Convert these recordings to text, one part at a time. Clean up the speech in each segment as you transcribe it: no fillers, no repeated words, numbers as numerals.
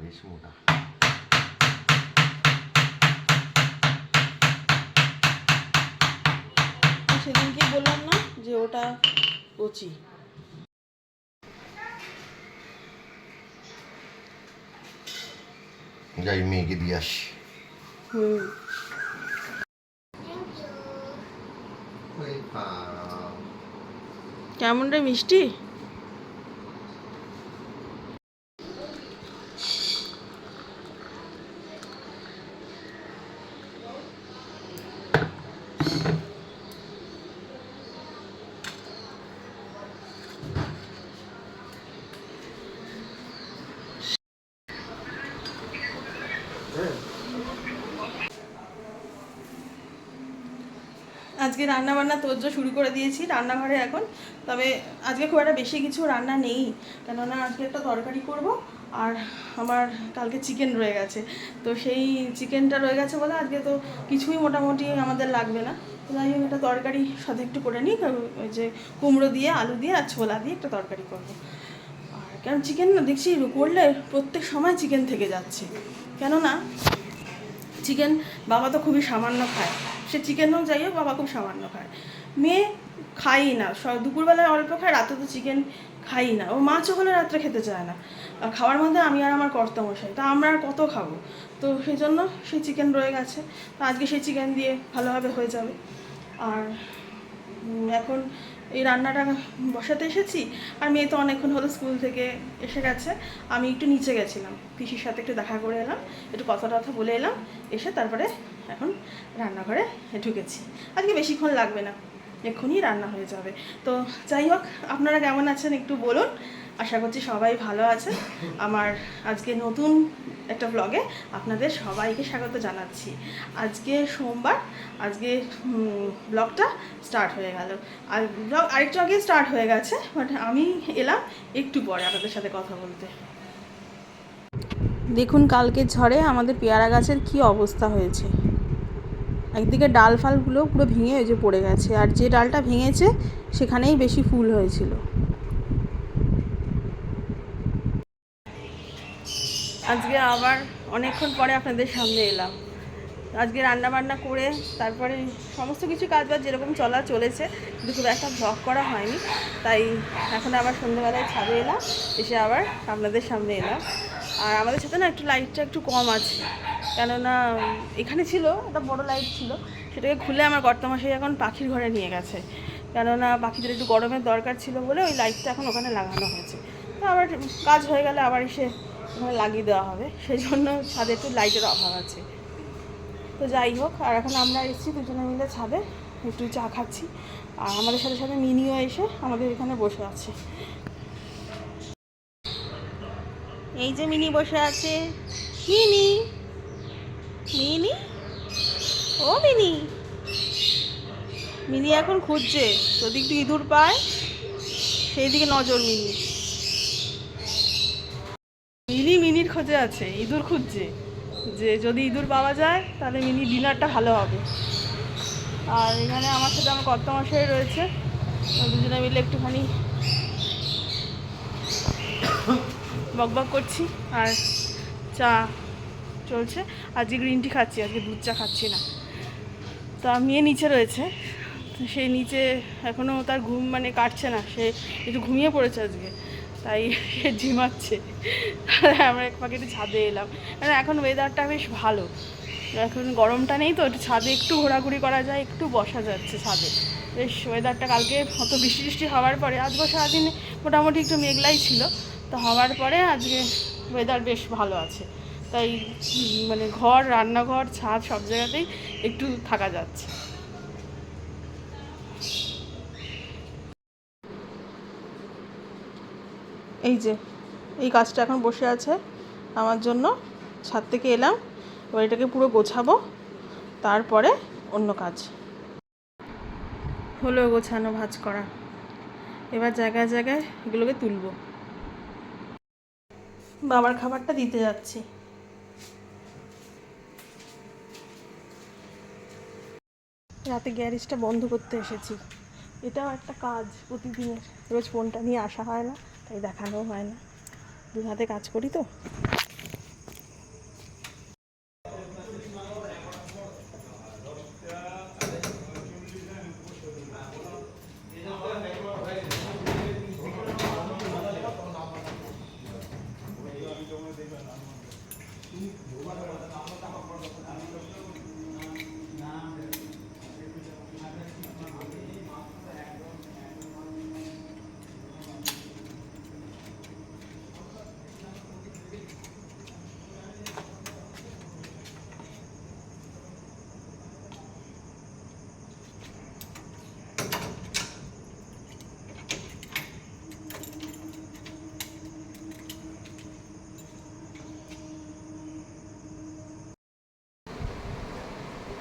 বেশ মোটা। সেদিনকে বললাম না যে ওটা কচি। যাই মেয়েকে দিয়ে আসি। কেমন রে মিষ্টি? আজকে রান্না বান্না তোড়জোড় শুরু করে দিয়েছি রান্নাঘরে এখন। তবে আজকে খুব একটা বেশি কিছু রান্না নেই, কেননা আজকে একটা তরকারি করব আর আমার কালকে চিকেন রয়ে গেছে। তো সেই চিকেনটা রয়ে গেছে বলে আজকে তো কিছুই মোটামুটি আমাদের লাগবে না। যাই হোক একটা তরকারি সাথে একটু করে নিই, ওই যে কুমড়ো দিয়ে আলু দিয়ে আর ছোলা দিয়ে একটা তরকারি করবো। আর কারণ চিকেন না দেখছি করলে প্রত্যেক সময় চিকেন থেকে যাচ্ছে, কেননা চিকেন বাবা তো খুবই সামান্য খায়, সে চিকেনও যাই হোক বাবা খুব সামান্য খায়। মেয়ে খাই না, দুপুরবেলায় অল্প খায়, রাতে তো চিকেন খাই না। ও মাছও হলে রাত্রে খেতে চায় না। আর খাওয়ার মধ্যে আমি আর আমার কর্তামশাই, তা আমরা আর কত খাবো। তো সেই জন্য সেই চিকেন রয়ে গেছে, তো আজকে সেই চিকেন দিয়ে ভালোভাবে হয়ে যাবে। আর এখন এই রান্নাটা বসাতে এসেছি, আর মেয়ে তো অনেকক্ষণ হলো স্কুল থেকে এসে গেছে। আমি একটু নিচে গেছিলাম, পিসির সাথে একটু দেখা করে এলাম, একটু কথা টথা বলে এলাম, এসে তারপরে এখন রান্নাঘরে ঢুকেছি। আজকে বেশিক্ষণ লাগবে না, এক্ষুনি রান্না হয়ে যাবে। তো যাই হোক, আপনারা কেমন আছেন একটু বলুন। আশা করছি সবাই ভালো আছে। আমার আজকে নতুন একটা ব্লগে আপনাদের সবাইকে স্বাগত জানাচ্ছি। আজকে সোমবার, আজকে ব্লগটা স্টার্ট হয়ে গেল। আর ব্লগ আরেকটু আগে স্টার্ট হয়ে গেছে, বাট আমি এলাম একটু পরে আপনাদের সাথে কথা বলতে। দেখুন কালকে ঝড়ে আমাদের পেয়ারা গাছের কি অবস্থা হয়েছে। একদিকে ডাল ফালগুলো পুরো ভেঙে ওই যে পড়ে গেছে, আর যে ডালটা ভেঙেছে সেখানেই বেশি ফুল হয়েছিল। আজকে আবার অনেকক্ষণ পরে আপনাদের সামনে এলাম। আজকে রান্না বান্না করে তারপরে সমস্ত কিছু কাজবাজ যেরকম চলেছে, কিন্তু খুব একটা ব্লগ করা হয়নি। তাই এখন আবার সন্ধ্যেবেলায় ছাদে এলাম, এসে আবার আপনাদের সামনে এলাম। আর আমাদের সাথে না একটু লাইটটা একটু কম আছে, কেননা এখানে ছিল একটা বড় লাইট ছিল, সেটাকে খুলে আমার কর্তামশাই এখন পাখির ঘরে নিয়ে গেছে। কেননা পাখিদের একটু গরমের দরকার ছিল বলে ওই লাইটটা এখন ওখানে লাগানো হয়েছে। তো আবার কাজ হয়ে গেলে আবার এসে ওখানে লাগিয়ে দেওয়া হবে, সেই জন্য ছাদে একটু লাইটের অভাব আছে। তো যাই হোক, আর এখন আমরা এসেছি দুজনে মিলে ছাদে, একটু চা খাচ্ছি। আর আমাদের সাথে সাথে মিনিও এসে আমাদের এখানে বসে আছে। এই যে মিনি বসে আছে। মিনি, মিনি, ও মিনি। মিনি এখন খুঁজছে যদি একটু ইঁদুর পায়, সেই দিকে নজর মিনি। মিনি মিনির খোঁজে আছে, ইঁদুর খুঁজছে, যে যদি ইঁদুর পাওয়া যায় তাহলে মিনি ডিনারটা ভালো হবে। আর এখানে আমার সাথে আমার কর্তামশাই রয়েছে, দুজনে মিলে একটুখানি বকবক করছি আর চা চলছে। আজকে গ্রিন টি খাচ্ছি, আজকে দুধ চা খাচ্ছি না। তা মেয়ে নিচে রয়েছে, সেই নিচে এখনও তার ঘুম মানে কাটছে না, সে একটু ঘুমিয়ে পড়েছে আজকে, তাই সে ঝিমাচ্ছে। আমরা এক পাকে একটু ছাদে এলাম, কারণ এখন ওয়েদারটা বেশ ভালো, এখন গরমটা নেই তো, একটু ছাদে একটু ঘোরাঘুরি করা যায়, একটু বসা যাচ্ছে ছাদে। বেশ ওয়েদারটা কালকে অত বৃষ্টি টিষ্টি হওয়ার পরে আজকে সারাদিন মোটামুটি একটু মেঘলাই ছিল, তো হওয়ার পরে আজকে ওয়েদার বেশ ভালো আছে। তাই মানে ঘর, রান্নাঘর, ছাদ সব জায়গাতেই একটু থাকা যাচ্ছে। এই যে এই কাজটা এখন বসে আছে আমার জন্য, ছাদ থেকে এলাম, এবার এটাকে পুরো গোছাবো, তারপরে অন্য কাজ হলো। গোছানো ভাঁজ করা, এবার জায়গায় জায়গায় এগুলোকে তুলবো। বাবার খাবারটা দিতে যাচ্ছি। রাতে গ্যারেজটা বন্ধ করতে এসেছি, এটাও একটা কাজ প্রতিদিনের, রোজ ফোনটা নিয়ে আসা হয় না, তাই দেখানো হয় না, দু হাতে কাজ করি তো।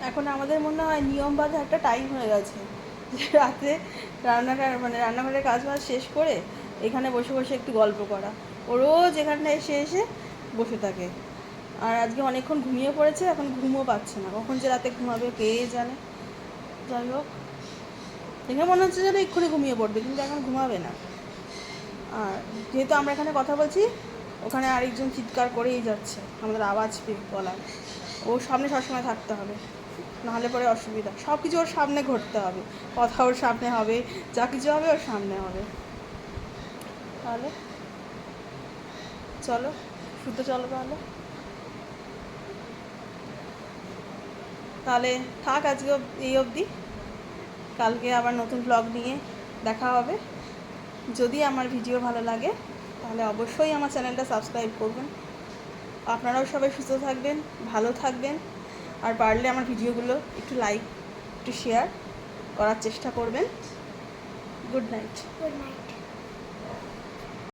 এখন আমাদের মনে হয় নিয়ম বাঁধা একটা টাইম হয়ে গেছে, যে রাতে রান্নাঘরের কাজ বাজ শেষ করে এখানে বসে বসে একটু গল্প করা। ও রোজ এখানটা এসে এসে বসে থাকে। আর আজকে অনেকক্ষণ ঘুমিয়ে পড়েছে, এখন ঘুমও পাচ্ছে না, কখন যে রাতে ঘুমাবে কে জানে। যাই হোক, দেখে মনে হচ্ছে যেন এক্ষুনি ঘুমিয়ে পড়বে, কিন্তু এখন ঘুমাবে না। আর যেহেতু আমরা এখানে কথা বলছি, ওখানে আরেকজন চিৎকার করেই যাচ্ছে আমাদের আওয়াজ পেয়ে গলায়। ওর সামনে সবসময় থাকতে হবে, নাহলে পরে অসুবিধা। সব কিছু ওর সামনে ঘটতে হবে, কথা ওর সামনে হবে, যা কিছু হবে ওর সামনে হবে। তাহলে চলো শুতে চলো। তাহলে থাক আজকে এই অবধি, কালকে আবার নতুন ব্লগ নিয়ে দেখা হবে। যদি আমার ভিডিও ভালো লাগে তাহলে অবশ্যই আমার চ্যানেলটা সাবস্ক্রাইব করবেন। আপনারাও সবাই সুস্থ থাকবেন, ভালো থাকবেন, আর পারলে আমার ভিডিওগুলো একটু লাইক, একটু শেয়ার করার চেষ্টা করবেন। Good night. Good night.